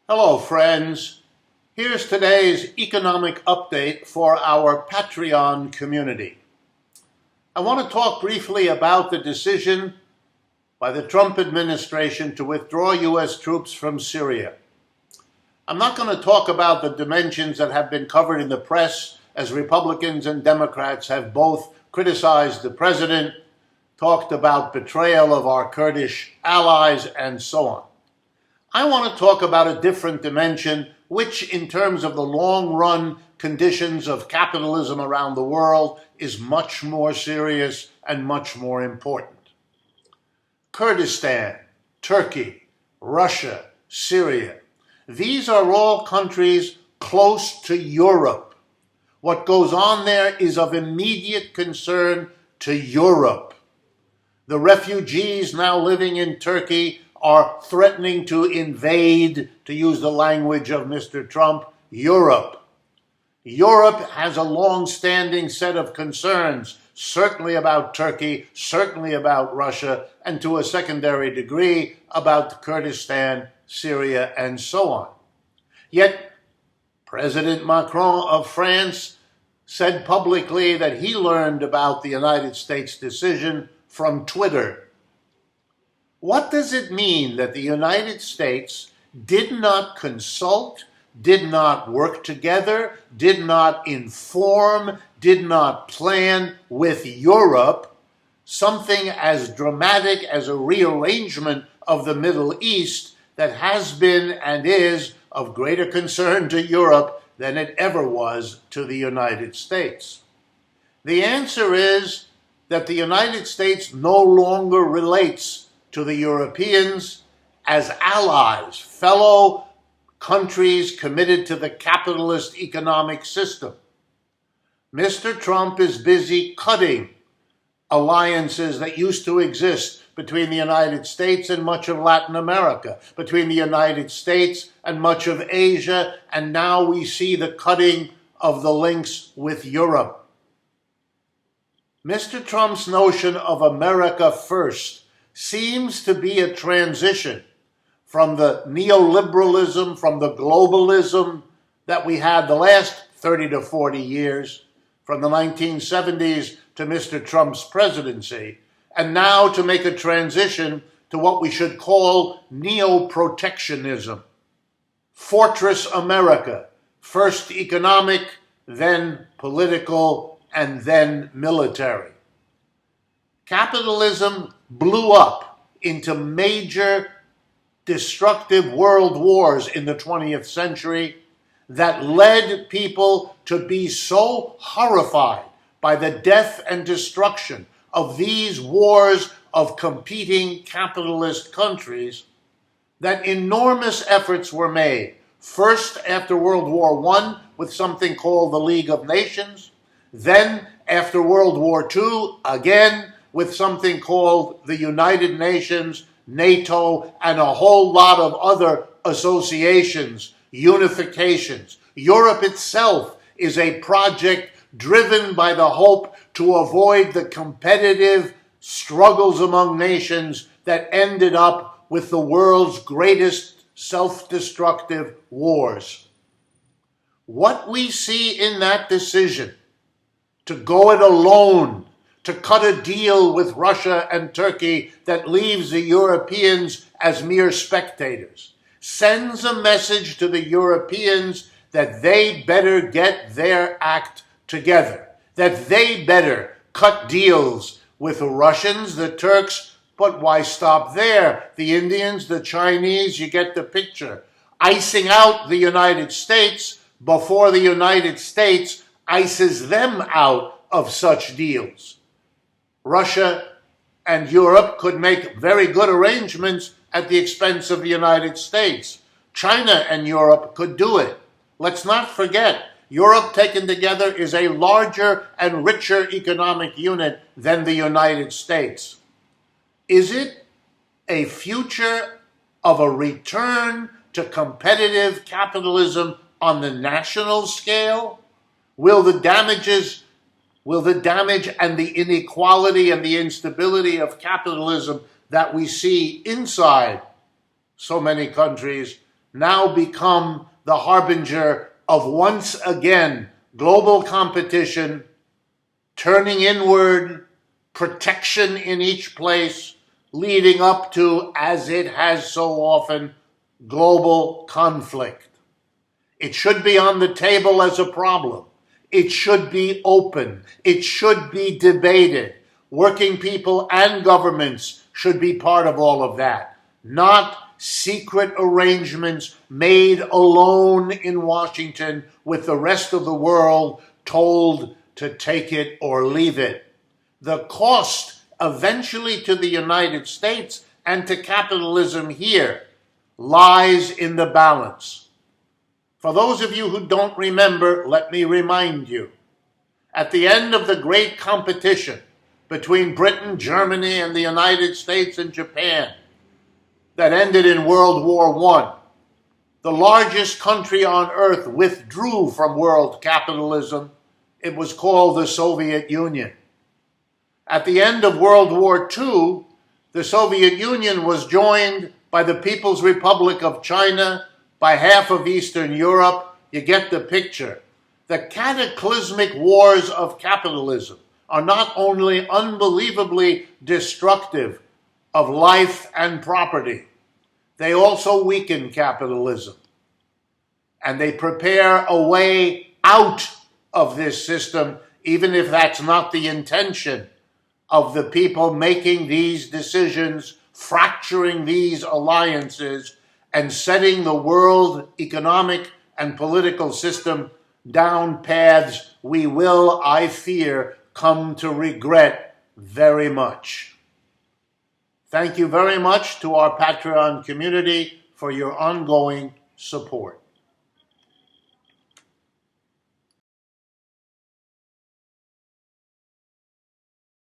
Hello, friends. Here's today's economic update for our Patreon community. I want to talk briefly about the decision by the Trump administration to withdraw U.S. troops from Syria. I'm not going to talk about the dimensions that have been covered in the press, as Republicans and Democrats have both criticized the president, talked about betrayal of our Kurdish allies, and so on. I want to talk about a different dimension, which in terms of the long-run conditions of capitalism around the world is much more serious and much more important. Kurdistan, Turkey, Russia, Syria. These are all countries close to Europe. What goes on there is of immediate concern to Europe. The refugees now living in Turkey are threatening to invade, to use the language of Mr. Trump, Europe. Europe has a long-standing set of concerns, certainly about Turkey, certainly about Russia, and to a secondary degree about Kurdistan, Syria, and so on. Yet, President Macron of France said publicly that he learned about the United States decision from Twitter. What does it mean that the United States did not consult, did not work together, did not inform, did not plan with Europe something as dramatic as a rearrangement of the Middle East that has been and is of greater concern to Europe than it ever was to the United States? The answer is that the United States no longer relates to the Europeans as allies, fellow countries committed to the capitalist economic system. Mr. Trump is busy cutting alliances that used to exist between the United States and much of Latin America, between the United States and much of Asia, and now we see the cutting of the links with Europe. Mr. Trump's notion of America first seems to be a transition from the neoliberalism, from the globalism that we had the last 30 to 40 years, from the 1970s to Mr. Trump's presidency, and now to make a transition to what we should call neo-protectionism. Fortress America, first economic, then political, and then military. Capitalism blew up into major destructive world wars in the 20th century that led people to be so horrified by the death and destruction of these wars of competing capitalist countries that enormous efforts were made, first after World War I with something called the League of Nations, then after World War II, again, with something called the United Nations, NATO, and a whole lot of other associations, unifications. Europe itself is a project driven by the hope to avoid the competitive struggles among nations that ended up with the world's greatest self-destructive wars. What we see in that decision to go it alone, to cut a deal with Russia and Turkey that leaves the Europeans as mere spectators, sends a message to the Europeans that they better get their act together, that they better cut deals with the Russians, the Turks, but why stop there? The Indians, the Chinese, you get the picture. Icing out the United States before the United States ices them out of such deals. Russia and Europe could make very good arrangements at the expense of the United States. China and Europe could do it. Let's not forget, Europe taken together is a larger and richer economic unit than the United States. Is it a future of a return to competitive capitalism on the national scale? Will the damage and the inequality and the instability of capitalism that we see inside so many countries now become the harbinger of once again global competition, turning inward, protection in each place, leading up to, as it has so often, global conflict. It should be on the table as a problem. It should be open. It should be debated. Working people and governments should be part of all of that, not secret arrangements made alone in Washington with the rest of the world told to take it or leave it. The cost eventually to the United States and to capitalism here lies in the balance. For those of you who don't remember, let me remind you. At the end of the great competition between Britain, Germany, and the United States and Japan that ended in World War I, the largest country on earth withdrew from world capitalism. It was called the Soviet Union. At the end of World War II, the Soviet Union was joined by the People's Republic of China, by half of Eastern Europe. You get the picture. The cataclysmic wars of capitalism are not only unbelievably destructive of life and property, they also weaken capitalism. And they prepare a way out of this system, even if that's not the intention of the people making these decisions, fracturing these alliances, and setting the world economic and political system down paths we will, I fear, come to regret very much. Thank you very much to our Patreon community for your ongoing support.